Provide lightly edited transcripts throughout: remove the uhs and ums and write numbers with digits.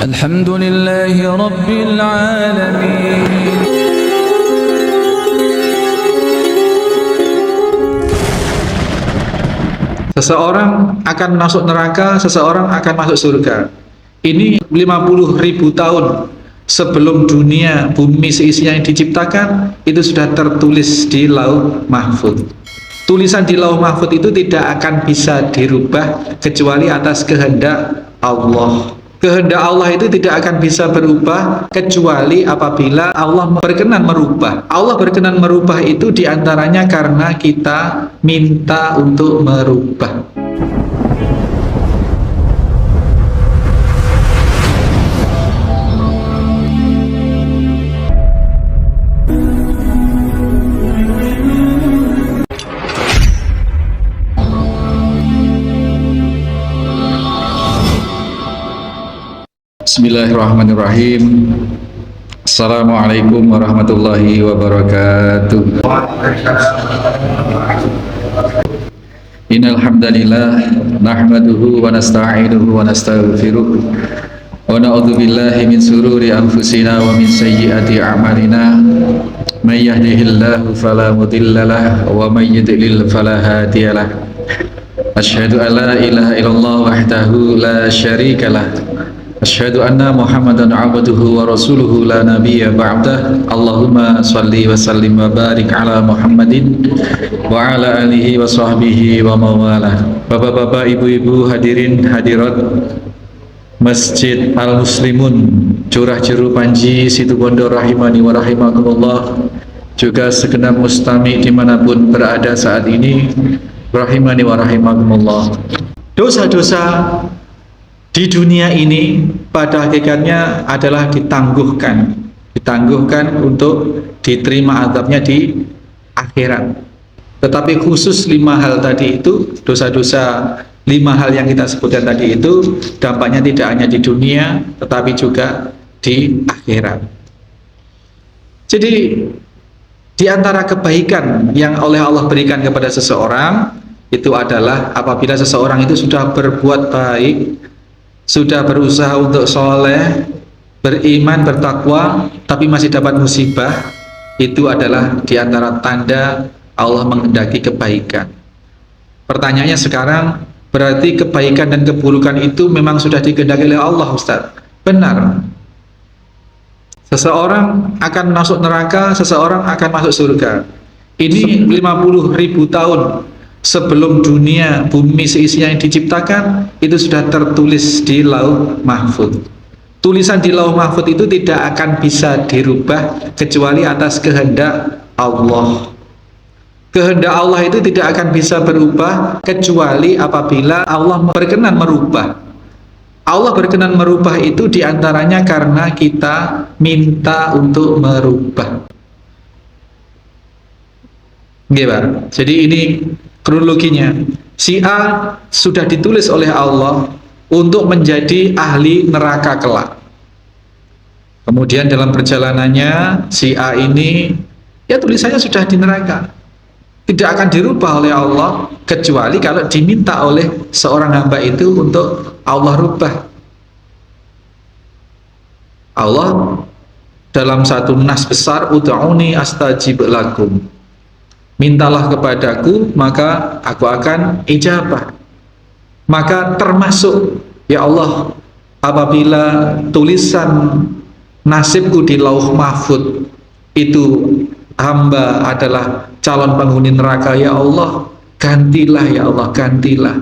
الحمد لله رب العالمين. Seseorang akan masuk neraka, seseorang akan masuk surga. Ini 50.000 tahun sebelum dunia, bumi seisinya yang diciptakan, itu sudah tertulis di Lauh Mahfuz. Tulisan di Lauh Mahfuz itu tidak akan bisa dirubah kecuali atas kehendak Allah. Kehendak Allah itu tidak akan bisa berubah kecuali apabila Allah berkenan merubah. Allah berkenan merubah itu diantaranya karena kita minta untuk merubah. Bismillahirrahmanirrahim. Assalamualaikum warahmatullahi wabarakatuh. Innal hamdalillah nahmaduhu wa nasta'inuhu wa nastaghfiruh wa na'udzu billahi min sururi anfusina wa min sayyiati a'malina. May yahdihillahu fala mudhillalah wa may yudlil fala hadiyalah. Asyhadu an la ilaha illallah wahdahu la syarikalah. Asyhadu anna Muhammadan abduhu wa rasuluhu la nabiyya ba'dah. Allahumma salli wa sallim wa barik ala Muhammadin wa ala alihi wa sahbihi wa mawalah. Bapak-bapak, ibu-ibu, hadirin hadirat Masjid Al-Muslimun Curah Jeru Panji Situbondo rahimani wa rahimakumullah, juga segenap mustami dimanapun berada saat ini rahimani wa rahimakumullah. Dosa-dosa di dunia ini pada hakikatnya adalah ditangguhkan untuk diterima azabnya di akhirat. Tetapi khusus 5 hal tadi itu, dosa-dosa 5 hal yang kita sebutkan tadi itu, dampaknya tidak hanya di dunia tetapi juga di akhirat. Jadi di antara kebaikan yang oleh Allah berikan kepada seseorang itu adalah apabila seseorang itu sudah berbuat baik, sudah berusaha untuk soleh, beriman, bertakwa, tapi masih dapat musibah, itu adalah diantara tanda Allah menghendaki kebaikan. Pertanyaannya sekarang, berarti kebaikan dan keburukan itu memang sudah dikehendaki oleh Allah, Ustaz? Benar. Seseorang akan masuk neraka, seseorang akan masuk surga. Ini 50.000 tahun sebelum dunia, bumi seisinya yang diciptakan, itu sudah tertulis di Lauh Mahfuz. Tulisan di Lauh Mahfuz itu tidak akan bisa dirubah kecuali atas kehendak Allah. Kehendak Allah itu tidak akan bisa berubah kecuali apabila Allah berkenan merubah. Allah berkenan merubah itu diantaranya karena kita minta untuk merubah. Gimana? Jadi ini kronologinya. Si A sudah ditulis oleh Allah untuk menjadi ahli neraka kelak. Kemudian dalam perjalanannya si A ini, ya tulisannya sudah di neraka. Tidak akan dirubah oleh Allah kecuali kalau diminta oleh seorang hamba itu untuk Allah rubah. Allah dalam satu nas besar, ud'uni astajib lakum. Mintalah kepadaku maka aku akan ijabah. Maka termasuk, ya Allah, apabila tulisan nasibku di Lauh Mahfuz itu hamba adalah calon penghuni neraka, ya Allah, gantilah, ya Allah, gantilah.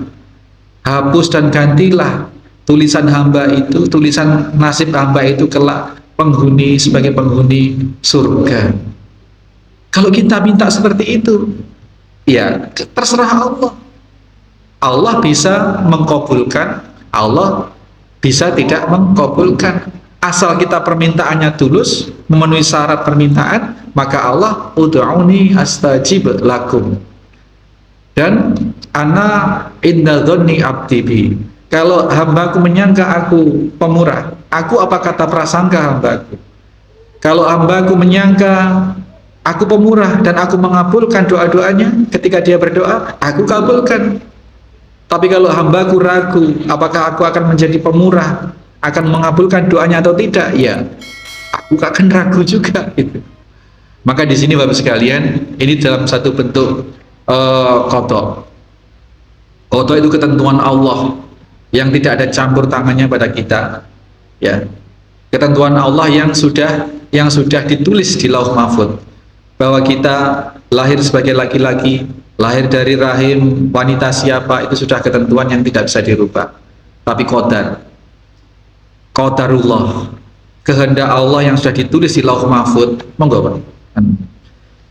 Hapus dan gantilah tulisan hamba itu, tulisan nasib hamba itu kelak penghuni sebagai penghuni surga. Kalau kita minta seperti itu, ya terserah Allah. Allah bisa mengkabulkan, Allah bisa tidak mengkabulkan. Asal kita permintaannya tulus, memenuhi syarat permintaan, maka Allah ud'uni astajib lakum. Dan ana inda dzanni abdi bi. Kalau hambaku menyangka aku pemurah, aku apa kata prasangka hambaku? Kalau hambaku menyangka aku pemurah dan aku mengabulkan doa-doanya ketika dia berdoa, aku kabulkan. Tapi kalau hambaku ragu, apakah aku akan menjadi pemurah, akan mengabulkan doanya atau tidak? Ya, aku akan ragu juga gitu. Maka di sini Bapak sekalian, ini dalam satu bentuk qada. Qada itu ketentuan Allah yang tidak ada campur tangannya pada kita. Ya, ketentuan Allah yang sudah ditulis di Lauh Mahfuz bahwa kita lahir sebagai laki-laki, lahir dari rahim wanita siapa, itu sudah ketentuan yang tidak bisa dirubah. Tapi qadarullah, kehendak Allah yang sudah ditulis di Lauh Mahfuz, monggo Pak.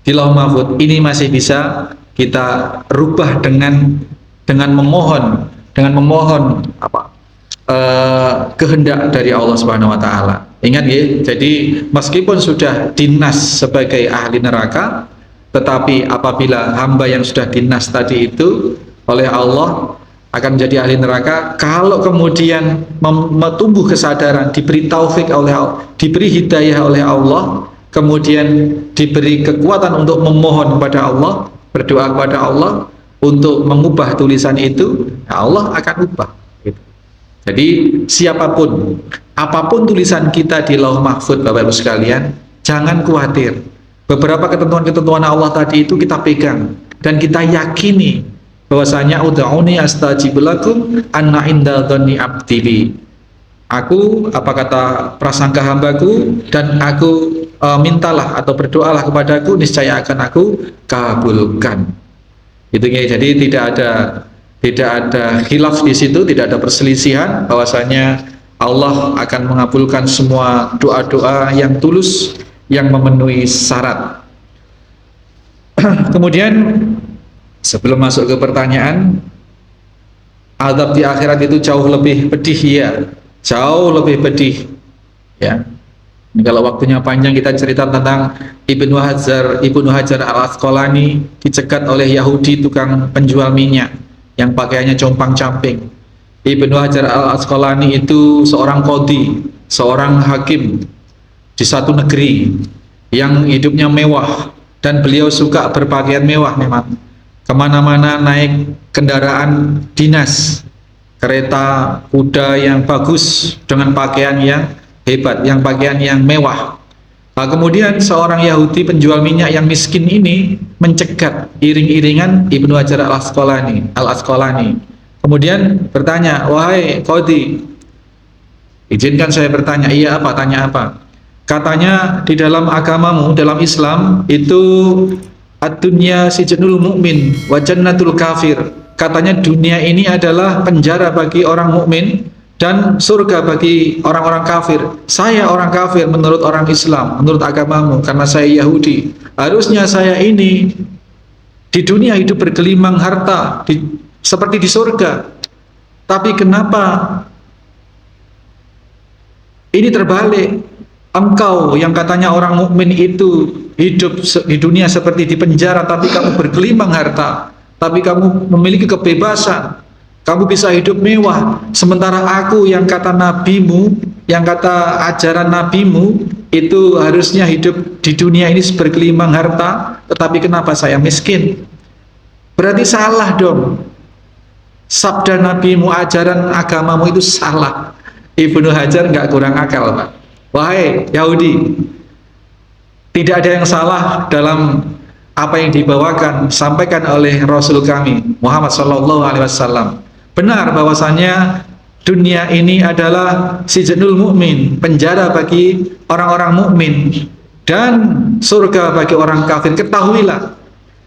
Di Lauh Mahfuz ini masih bisa kita rubah dengan memohon kehendak dari Allah Subhanahu wa taala. Ingat ya, jadi meskipun sudah dinas sebagai ahli neraka, tetapi apabila hamba yang sudah dinas tadi itu oleh Allah akan menjadi ahli neraka, kalau kemudian tumbuh kesadaran, diberi taufik oleh Allah, diberi hidayah oleh Allah, kemudian diberi kekuatan untuk memohon kepada Allah, berdoa kepada Allah untuk mengubah tulisan itu, Allah akan ubah. Jadi siapapun, apapun tulisan kita di Lauh Mahfuz Bapak Ibu sekalian, jangan khawatir. Beberapa ketentuan-ketentuan Allah tadi itu kita pegang dan kita yakini bahwasanya ud'uni astajib lakum anna inda dhanni abdi bi. Aku, apa kata prasangka hambaku, dan aku mintalah atau berdoalah kepadaku, niscaya akan aku kabulkan. Itu ya, jadi tidak ada khilaf di situ, tidak ada perselisihan bahwasanya Allah akan mengabulkan semua doa-doa yang tulus yang memenuhi syarat. Kemudian sebelum masuk ke pertanyaan, azab di akhirat itu jauh lebih pedih, ya, jauh lebih pedih, ya. Ini kalau waktunya panjang kita cerita tentang Ibnu Hajar Al-Asqalani dicegat oleh Yahudi tukang penjual minyak yang pakaiannya compang-camping. Ibnu Hajar Al-Asqalani itu seorang qadhi, seorang hakim di satu negeri yang hidupnya mewah, dan beliau suka berpakaian mewah memang. Kemana-mana naik kendaraan dinas, kereta kuda yang bagus dengan pakaian yang hebat, yang pakaian yang mewah. Nah, kemudian seorang Yahudi penjual minyak yang miskin ini mencegat iring-iringan Ibnu Hajar Al-Asqalani. Kemudian bertanya, wahai qadhi, izinkan saya bertanya. Iya, apa? Tanya apa? Katanya di dalam agamamu, dalam Islam itu ad-dunya sijnul mu'min wa jannatul kafir. Katanya dunia ini adalah penjara bagi orang mukmin dan surga bagi orang-orang kafir. Saya orang kafir menurut orang Islam, menurut agamamu, karena saya Yahudi. Harusnya saya ini di dunia hidup bergelimang harta seperti di surga. Tapi kenapa ini terbalik? Engkau yang katanya orang mukmin itu hidup di dunia seperti di penjara, tapi kamu bergelimang harta, tapi kamu memiliki kebebasan, kamu bisa hidup mewah. Sementara aku yang kata nabimu, yang kata ajaran nabimu, itu harusnya hidup di dunia ini bergelimang harta, tetapi kenapa saya miskin? Berarti salah dong. Sabda nabimu, ajaran agamamu itu salah. Ibnu Hajar nggak kurang akal, Pak. Wahai Yahudi, tidak ada yang salah dalam apa yang dibawakan, sampaikan oleh Rasul kami Muhammad SAW. Benar bahwasanya dunia ini adalah sijnul mukmin, penjara bagi orang-orang mukmin, dan surga bagi orang kafir. Ketahuilah,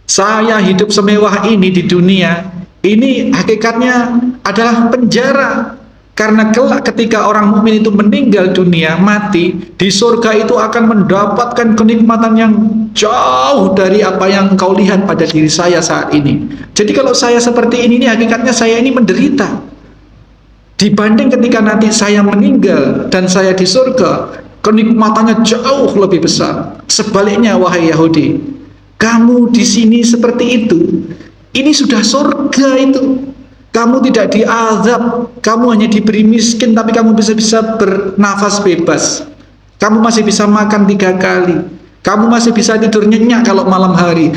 saya hidup semewah ini di dunia ini hakikatnya adalah penjara. Karena kelak ketika orang mukmin itu meninggal dunia, mati, di surga itu akan mendapatkan kenikmatan yang jauh dari apa yang kau lihat pada diri saya saat ini. Jadi kalau saya seperti ini hakikatnya saya ini menderita. Dibanding ketika nanti saya meninggal dan saya di surga, kenikmatannya jauh lebih besar. Sebaliknya, wahai Yahudi, kamu di sini seperti itu. Ini sudah surga itu. Kamu tidak diazab, kamu hanya diberi miskin, tapi kamu bisa bernafas bebas. Kamu masih bisa makan 3 kali. Kamu masih bisa tidur nyenyak kalau malam hari.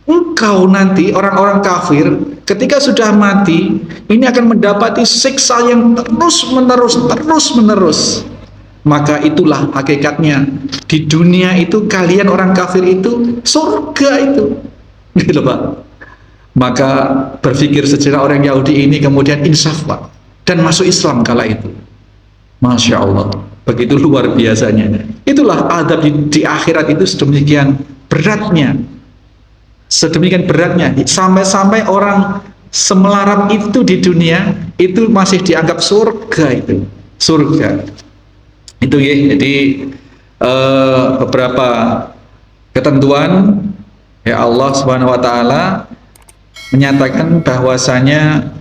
engkau nanti orang-orang kafir ketika sudah mati ini akan mendapati siksa yang terus menerus. Maka itulah hakikatnya di dunia itu kalian orang kafir itu surga itu, gitu Pak. Maka berpikir sejenak orang Yahudi ini kemudian insaf Pak, dan masuk Islam kala itu. Masya Allah, begitu luar biasanya. Itulah adab di akhirat itu sedemikian beratnya, sampai-sampai orang semelarat itu di dunia itu masih dianggap surga itu, surga. Itu ya, jadi beberapa ketentuan ya Allah Subhanahu wa taala menyatakan bahwasanya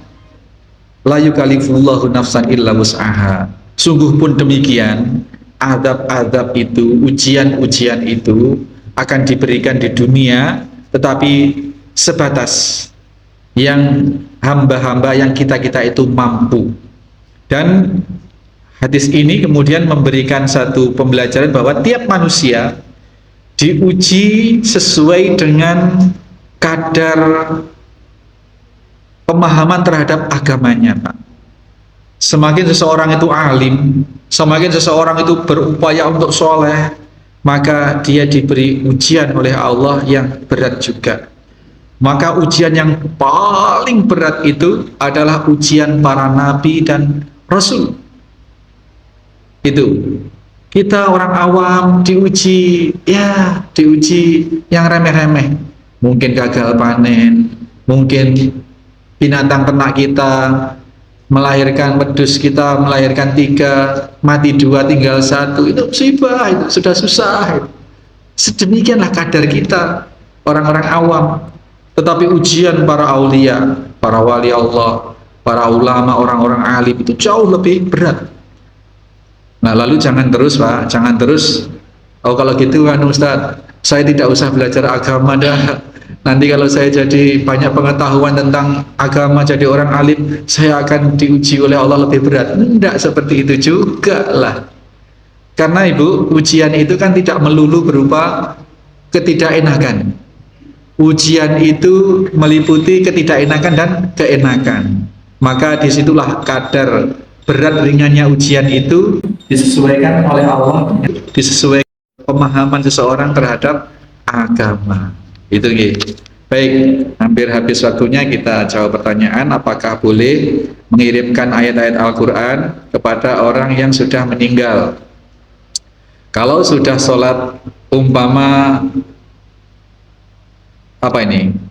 la yukallifullahu nafsan illa wus'aha. Sungguh pun demikian, adab-adab itu, ujian-ujian itu akan diberikan di dunia, tetapi sebatas yang hamba-hamba yang kita-kita itu mampu. Dan hadis ini kemudian memberikan satu pembelajaran bahwa tiap manusia diuji sesuai dengan kadar pemahaman terhadap agamanya, Pak. Semakin seseorang itu alim, semakin seseorang itu berupaya untuk soleh, maka dia diberi ujian oleh Allah yang berat juga. Maka ujian yang paling berat itu adalah ujian para nabi dan rasul. Itu kita orang awam diuji yang remeh-remeh, mungkin gagal panen, mungkin binatang ternak kita melahirkan pedus, kita melahirkan 3, mati 2, tinggal 1, itu musibah, itu sudah susah. Sedemikianlah kadar kita orang-orang awam. Tetapi ujian para aulia, para wali Allah, para ulama, orang-orang alim itu jauh lebih berat. Nah, lalu jangan terus Pak, jangan terus, oh kalau gitu kan Ustadz, saya tidak usah belajar agama dah. Nanti kalau saya jadi banyak pengetahuan tentang agama, jadi orang alim, saya akan diuji oleh Allah lebih berat. Tidak seperti itu juga lah. Karena Ibu, ujian itu kan tidak melulu berupa ketidakenakan. Ujian itu meliputi ketidakenakan dan keenakan. Maka disitulah kadar berat ringannya ujian itu disesuaikan oleh Allah, disesuaikan pemahaman seseorang terhadap agama. Itu gitu. Baik, hampir habis waktunya, kita jawab pertanyaan. Apakah boleh mengirimkan ayat-ayat Al-Quran kepada orang yang sudah meninggal? Kalau sudah sholat umpama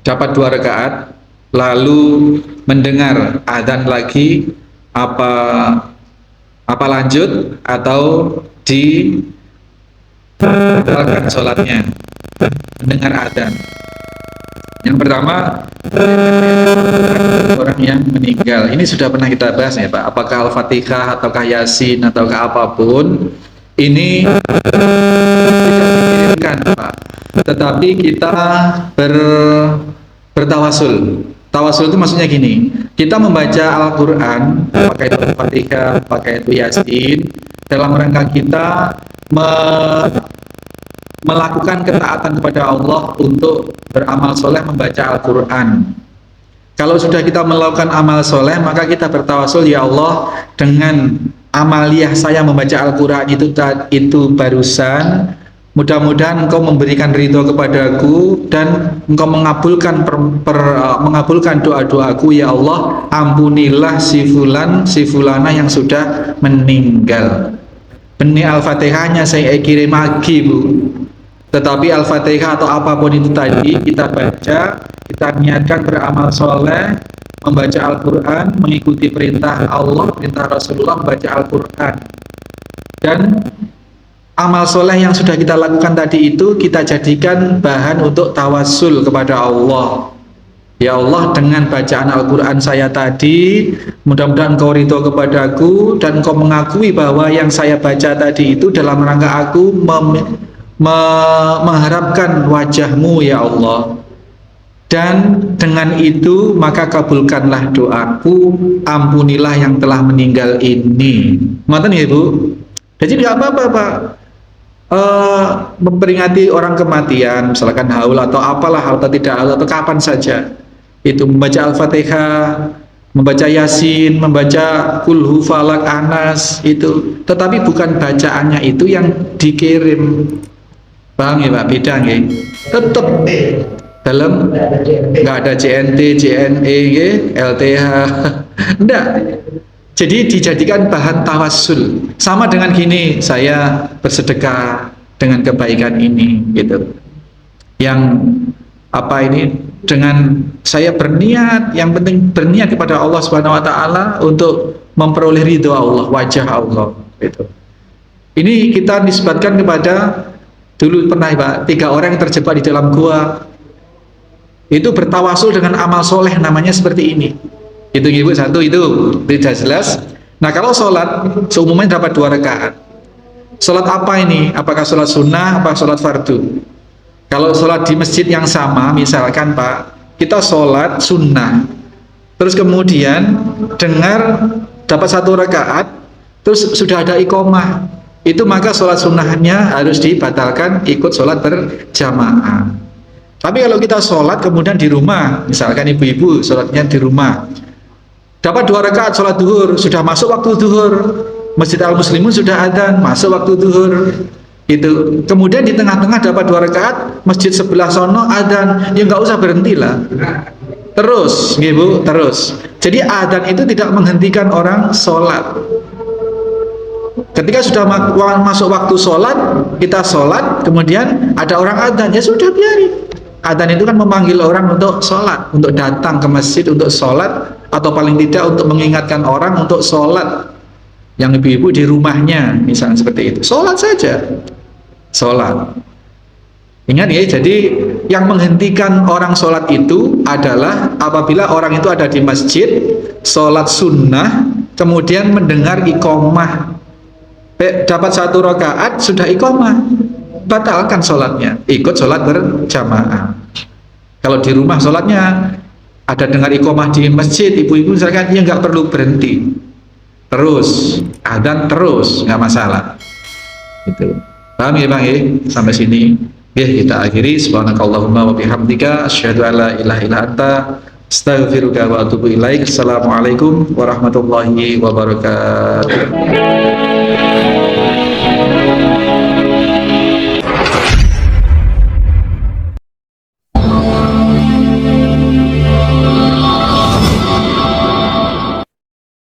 dapat 2 rakaat, lalu mendengar adzan lagi, apa lanjut atau di sholatnya mendengar adzan? Yang pertama, orang yang meninggal ini sudah pernah kita bahas ya Pak, apakah Al-Fatihah ataukah Yasin ataukah apapun ini tidak dikirimkan Pak, tetapi kita bertawasul. Tawasul itu maksudnya gini, kita membaca Al-Quran, pakai itu Al-Fatihah, pakai itu Yasin, dalam rangka kita melakukan ketaatan kepada Allah untuk beramal soleh membaca Al-Quran. Kalau sudah kita melakukan amal soleh, maka kita bertawasul, ya Allah, dengan amaliyah saya membaca Al-Quran itu barusan, mudah-mudahan Engkau memberikan ridho kepadaku dan Engkau mengabulkan doa-doaku, ya Allah, ampunilah si fulana yang sudah meninggal. Benih Al-Fatihahnya saya kirim lagi Bu, tetapi Al-Fatihah atau apapun itu tadi kita baca, kita niatkan beramal soleh, membaca Al-Quran, mengikuti perintah Allah, perintah Rasulullah, membaca Al-Quran. Dan amal soleh yang sudah kita lakukan tadi itu kita jadikan bahan untuk tawasul kepada Allah. Ya Allah, dengan bacaan Al-Quran saya tadi, mudah-mudahan Engkau ridho kepadaku dan Engkau mengakui bahwa yang saya baca tadi itu dalam rangka aku mengharapkan wajah-Mu ya Allah, dan dengan itu maka kabulkanlah doaku, ampunilah yang telah meninggal ini. Ngoten ya Bu. Jadi tidak apa-apa Pak, memperingati orang kematian, misalkan haul atau apalah, atau tidak haul atau kapan saja, itu membaca Al-Fatihah, membaca Yasin, membaca Kulhu, Falak, Anas, itu. Tetapi bukan bacaannya itu yang dikirim. Paham ya Pak? Beda nggih? Tetap dalam nggak ada JNT, JNE, LTH, enggak. Jadi dijadikan bahan tawassul. Sama dengan gini, saya bersedekah dengan kebaikan ini, gitu. Yang apa ini? Dengan saya berniat, yang penting berniat kepada Allah Subhanahu Wa Taala untuk memperoleh ridho Allah, wajah Allah, gitu. Ini kita nisbatkan kepada dulu pernah Pak, 3 orang yang terjebak di dalam gua. Itu bertawasul dengan amal soleh, namanya seperti ini. Itu ibu satu, itu tidak jelas. Nah kalau sholat seumumnya dapat 2 rakaat. Sholat apa ini? Apakah sholat sunnah, apa sholat fardu? Kalau sholat di masjid yang sama, misalkan Pak, kita sholat sunnah, terus kemudian dengar dapat 1 rakaat, terus sudah ada iqomah, itu maka sholat sunnahnya harus dibatalkan, ikut sholat berjamaah. Tapi kalau kita sholat kemudian di rumah, misalkan ibu-ibu sholatnya di rumah, dapat 2 rakaat sholat duhur, sudah masuk waktu duhur, Masjid Al-Muslimun sudah adzan, masuk waktu duhur, itu. Kemudian di tengah-tengah dapat 2 rakaat, masjid sebelah sono adzan, ya nggak usah berhenti lah, terus, ibu, terus. Jadi adzan itu tidak menghentikan orang sholat. Ketika sudah masuk waktu sholat, kita sholat, kemudian ada orang adzan, ya sudah biarin. Adzan itu kan memanggil orang untuk sholat, untuk datang ke masjid untuk sholat, atau paling tidak untuk mengingatkan orang untuk sholat. Yang ibu-ibu di rumahnya, misalnya seperti itu, sholat saja, sholat. Ingat ya, jadi yang menghentikan orang sholat itu adalah apabila orang itu ada di masjid, sholat sunnah, kemudian mendengar iqomah, dapat 1 rakaat, sudah iqomah, batalkan sholatnya, ikut sholat berjamaah. Kalau di rumah sholatnya ada dengar iqomah di masjid, ibu-ibu misalkan, ya nggak perlu berhenti, terus adzan terus, nggak masalah. Gitu. Paham ya Bang? Sampai sini ya kita akhiri. Subhanakallahumma wa bihamdika asyhadu an la ilaha illa anta astaghfiruka wa atubu ilaik. Assalamualaikum warahmatullahi wabarakatuh.